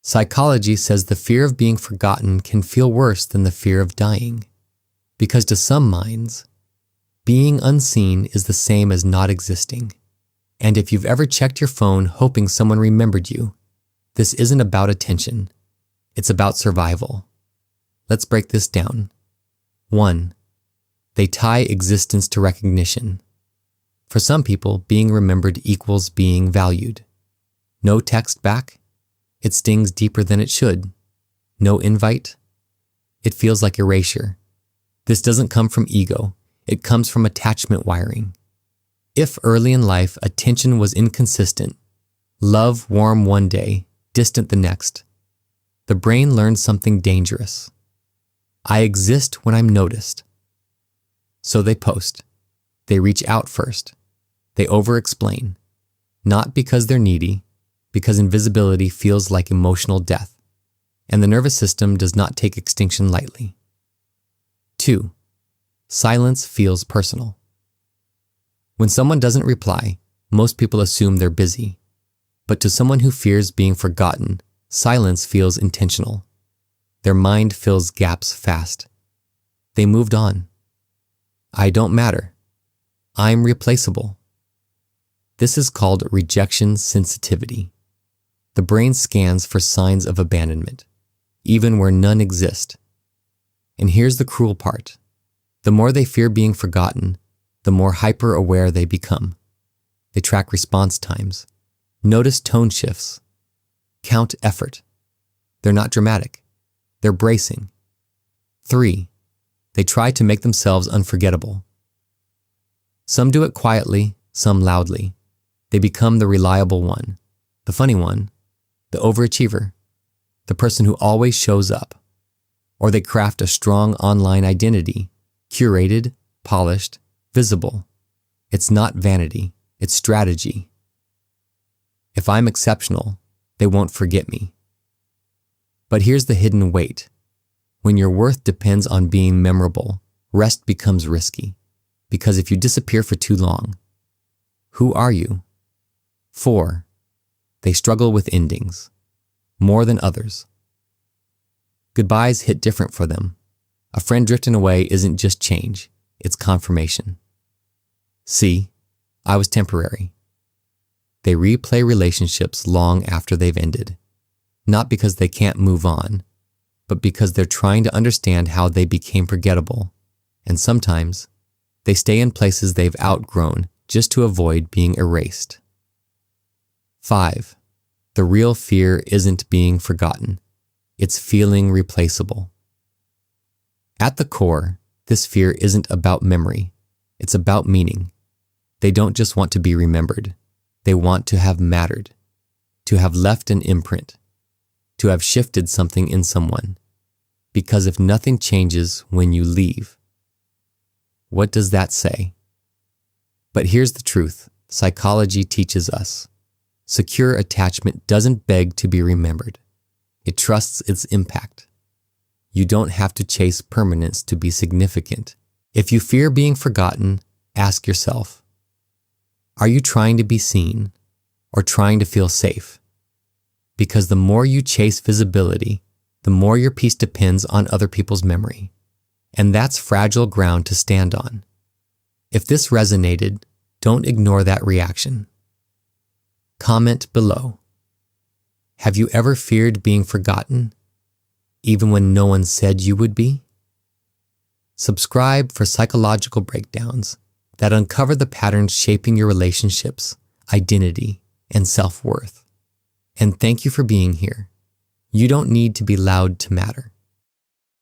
Psychology says the fear of being forgotten can feel worse than the fear of dying, because to some minds, being unseen is the same as not existing. And if you've ever checked your phone hoping someone remembered you, this isn't about attention. It's about survival. Let's break this down. 1. They tie existence to recognition. For some people, being remembered equals being valued. No text back? It stings deeper than it should. No invite? It feels like erasure. This doesn't come from ego. It comes from attachment wiring. If early in life attention was inconsistent, love warm one day, distant the next, the brain learns something dangerous. I exist when I'm noticed. So they post. They reach out first. They over-explain. Not because they're needy, because invisibility feels like emotional death, and the nervous system does not take extinction lightly. 2. Silence feels personal. When someone doesn't reply, most people assume they're busy. But to someone who fears being forgotten, silence feels intentional. Their mind fills gaps fast. They moved on. I don't matter. I'm replaceable. This is called rejection sensitivity. The brain scans for signs of abandonment, even where none exist. And here's the cruel part. The more they fear being forgotten, the more hyper-aware they become. They track response times, notice tone shifts, count effort. They're not dramatic. They're bracing. 3. They try to make themselves unforgettable. Some do it quietly, some loudly. They become the reliable one, the funny one, the overachiever, the person who always shows up. Or they craft a strong online identity, curated, polished, visible. It's not vanity, it's strategy. If I'm exceptional, they won't forget me. But here's the hidden weight. When your worth depends on being memorable, rest becomes risky. Because if you disappear for too long, who are you? 4. They struggle with endings, more than others. Goodbyes hit different for them. A friend drifting away isn't just change, it's confirmation. See, I was temporary. They replay relationships long after they've ended, not because they can't move on, but because they're trying to understand how they became forgettable, and sometimes they stay in places they've outgrown just to avoid being erased. 5. The real fear isn't being forgotten. It's feeling replaceable. At the core, this fear isn't about memory. It's about meaning. They don't just want to be remembered. They want to have mattered, to have left an imprint, to have shifted something in someone. Because if nothing changes when you leave, what does that say? But here's the truth. Psychology teaches us. Secure attachment doesn't beg to be remembered. It trusts its impact. You don't have to chase permanence to be significant. If you fear being forgotten, ask yourself, are you trying to be seen or trying to feel safe? Because the more you chase visibility, the more your peace depends on other people's memory. And that's fragile ground to stand on. If this resonated, don't ignore that reaction. Comment below. Have you ever feared being forgotten, even when no one said you would be? Subscribe for psychological breakdowns that uncover the patterns shaping your relationships, identity, and self-worth. And thank you for being here. You don't need to be loud to matter.